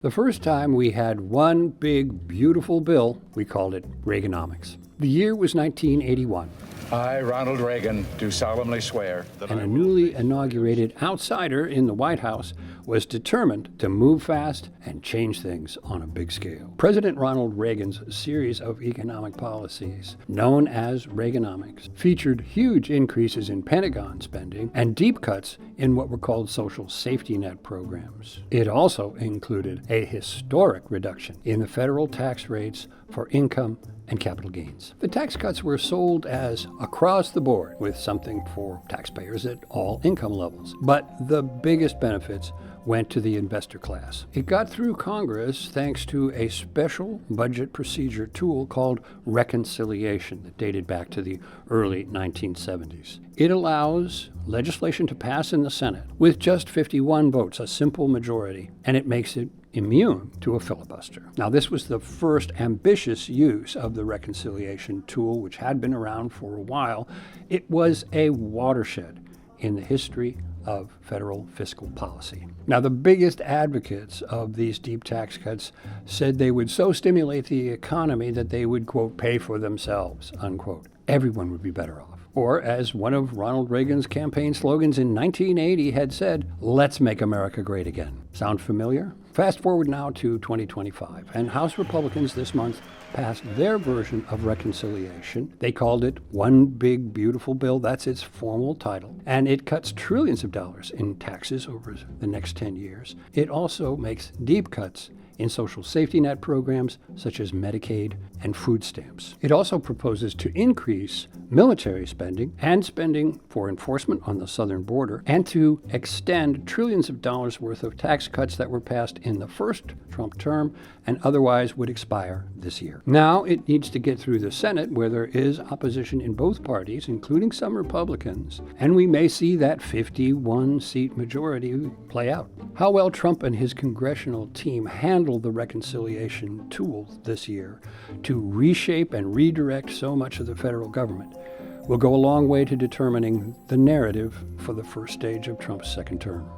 The first time we had one big, beautiful bill, we called it Reaganomics. The year was 1981. I, Ronald Reagan, do solemnly swear that And a newly inaugurated outsider in the White House was determined to move fast and change things on a big scale. President Ronald Reagan's series of economic policies, known as Reaganomics, featured huge increases in Pentagon spending and deep cuts in what were called social safety net programs. It also included a historic reduction in the federal tax rates for income and capital gains. The tax cuts were sold as across the board, with something for taxpayers at all income levels. But the biggest benefits went to the investor class. It got through Congress thanks to a special budget procedure tool called reconciliation that dated back to the early 1970s. It allows legislation to pass in the Senate with just 51 votes, a simple majority, and it makes it immune to a filibuster. Now, this was the first ambitious use of the reconciliation tool, which had been around for a while. It was a watershed in the history of federal fiscal policy. Now, the biggest advocates of these deep tax cuts said they would so stimulate the economy that they would, quote, pay for themselves, unquote. Everyone would be better off. Or, as one of Ronald Reagan's campaign slogans in 1980 had said, let's make America great again. Sound familiar? Fast forward now to 2025, and House Republicans this month passed their version of reconciliation. They called it One Big Beautiful Bill. That's its formal title. And it cuts trillions of dollars in taxes over the next 10 years. It also makes deep cuts in social safety net programs such as Medicaid and food stamps. It also proposes to increase military spending and spending for enforcement on the southern border, and to extend trillions of dollars worth of tax cuts that were passed in the first Trump term and otherwise would expire this year. Now it needs to get through the Senate, where there is opposition in both parties, including some Republicans, and we may see that 51-seat majority play out. How well Trump and his congressional team handle the reconciliation tool this year to reshape and redirect so much of the federal government will go a long way to determining the narrative for the first stage of Trump's second term.